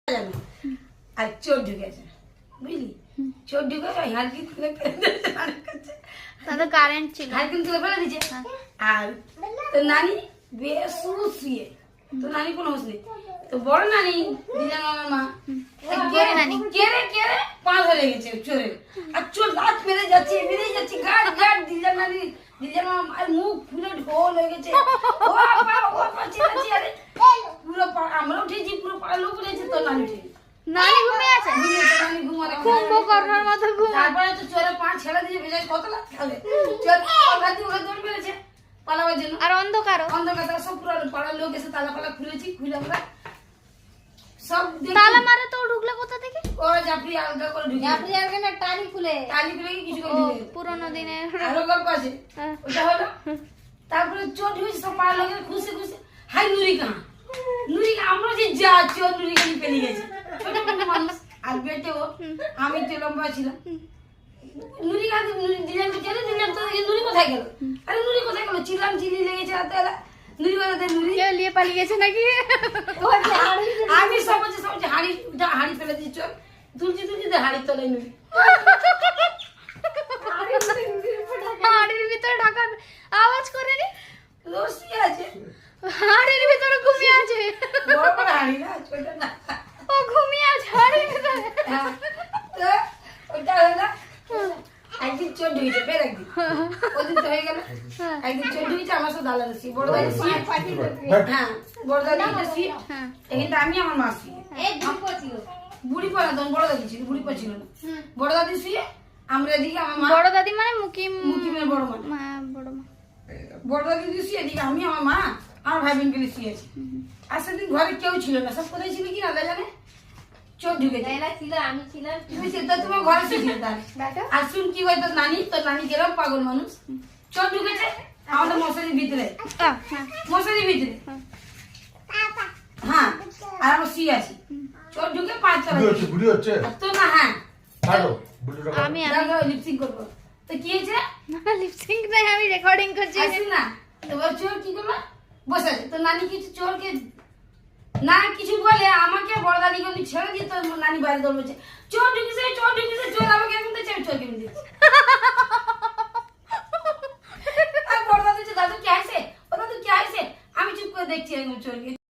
আর চোর ঢুকেছে বুঝলি, চোর ঢুকে ওই হালকি তুলে ফেলে দিয়েছে, তাদের কারেন্ট ছিল, হালকি তুলে ফেলে দিয়েছে। আর তো নানি বেশ শুয়ে, তো নানি কোনো হোশ নেই। তো বড় নানি দিলাম আমার মা কেড়ে কেড়ে পা ধরে গেছে চোরের, আর চোর দাঁত মেরে যাচ্ছে বেরিয়ে যাচ্ছে গাড় গাড়। দিলাম নানি দিলাম আমার মুখ ফুলে ঢোল হয়ে গেছে, ও পা ও পা চিল্লাচ্ছি। আরে পুরো আমরা উঠেছি, পুরো পাড়ার লোক উঠেছে, তো নানি উঠেছি। নানি ঘুমিয়ে আছে, নানি ঘুমালে কুম্ভকর্ণের মতো ঘুম। তারপরে তো চোরের পা ছেড়ে দিয়ে বেজায় কত লাখ খাবে, চোর পালা দিয়ে ওরা দৌড় মেরেছে পালাবার জন্য। আর অন্ধকার অন্ধকার সব পুরো পাড়ার লোক এসে তালা ফালা খুলেছি, খুলে আমরা সব তালা মারা তো ঢুকলে কোথা থেকে? ওরা জাফরি আলগা করে ঢুকে, আপনি আর কেন টালি খুলে টালি খুলে কিছু করে ঢুকে। পুরোনো দিনের আরো গল্প আছে, ওটা হলো। তারপরে চোর ঢুকেছে, সব পাড়ার লোকের খুশি খুশি, হাই নুরিকা নুরিকা, আমরা যে যা চোর নুরিকা পেরিয়ে গেছে। ছোট ছোট মানুষ আর বেটে ও, আমি তো লম্বা ছিলাম। নুরিকা দিলাম তো চলে দিলাম, তো নুরি কোথায় গেল? আরে নুরি কোথায় গেল? চিল্লাম চিল্লি লেগেছে রাতে বেলা, নুরি কোথায়? নুরি কেউ নিয়ে পালিয়ে গেছে নাকি? আমি সব হাড়ি হাড়ি ফেলে দিচ্ছি, চোর তুলছি তুলছি হাড়ির তলায় নুরি। হাড়ির ভিতরে ঢাকা আওয়াজ করে নি, রসি আছে, হাড়ির ভিতরে ঘুমিয়ে আছে। বড় বড় হাড়ি না, ছোট না। ও ঘুমিয়ে আছে হাড়ির ভিতরে। হ্যাঁ, তো ওটা হলো একদিন চোর ঢুকেছে, ফের একদিন ওদিন তো হয়ে গেল। একদিন চোর ঢুকেছে আমার সাথে দাদা রসি, বড় দাদি সিট, হ্যাঁ বড় দাদি সিট, কিন্তু আমি আমার মা শুয়ে, এই দুটো ছিল বুড়ি পড়া তখন বড় দাদি ছিল, বুড়ি পড়া ছিল না, বড় দাদি শুয়ে, আমরা এদিকে আমার মা, বড় দাদি মানে মুকিম মুকিমের বড় মা, বড় মা, বড় দাদি শুয়ে, এদিকে আমি আমার মা আমার ভাই বোন গেলে শুয়েছি। আর সেদিন ঘরে কেউ ছিল না, সব কোথায় ছিল কি আল্লাহ জানে। চোর ঢুকেছে, লাইলা ছিল, আমি ছিলাম। তুমি সেটা তোমার ঘরে ছিল তার। আর শুন কি হয়, তোর নানি গেলাম পাগল মানুষ, চোর ঢুকেছে আমাদের মশারির ভিতরে, মশারির ভিতরে, হ্যাঁ, আর আমরা শুয়ে আছি। চোর ঢুকে পাঁচ তলা তো না, হ্যাঁ আমি লিপসিং করবো। তো কি হয়েছে, লিপসিং নাই, আমি রেকর্ডিং করছি। আসি না, এবার চোর কি করলো, বসে আছে। তো নানি কিছু চোরকে না কিছু বলে আমাকে বড় দাদিকে আমি ছেড়ে দিয়ে, তোর নানি বাইরে দৌড় বলছে, চোর ঢুকেছে চোর ঢুকেছে, চোর আমাকে এখন দিচ্ছে, আমি চোরকে দিচ্ছি। আর বড় দাদি দাদু কে আসে, ও দাদু কে আসে, আমি চুপ করে দেখছি চোরকে।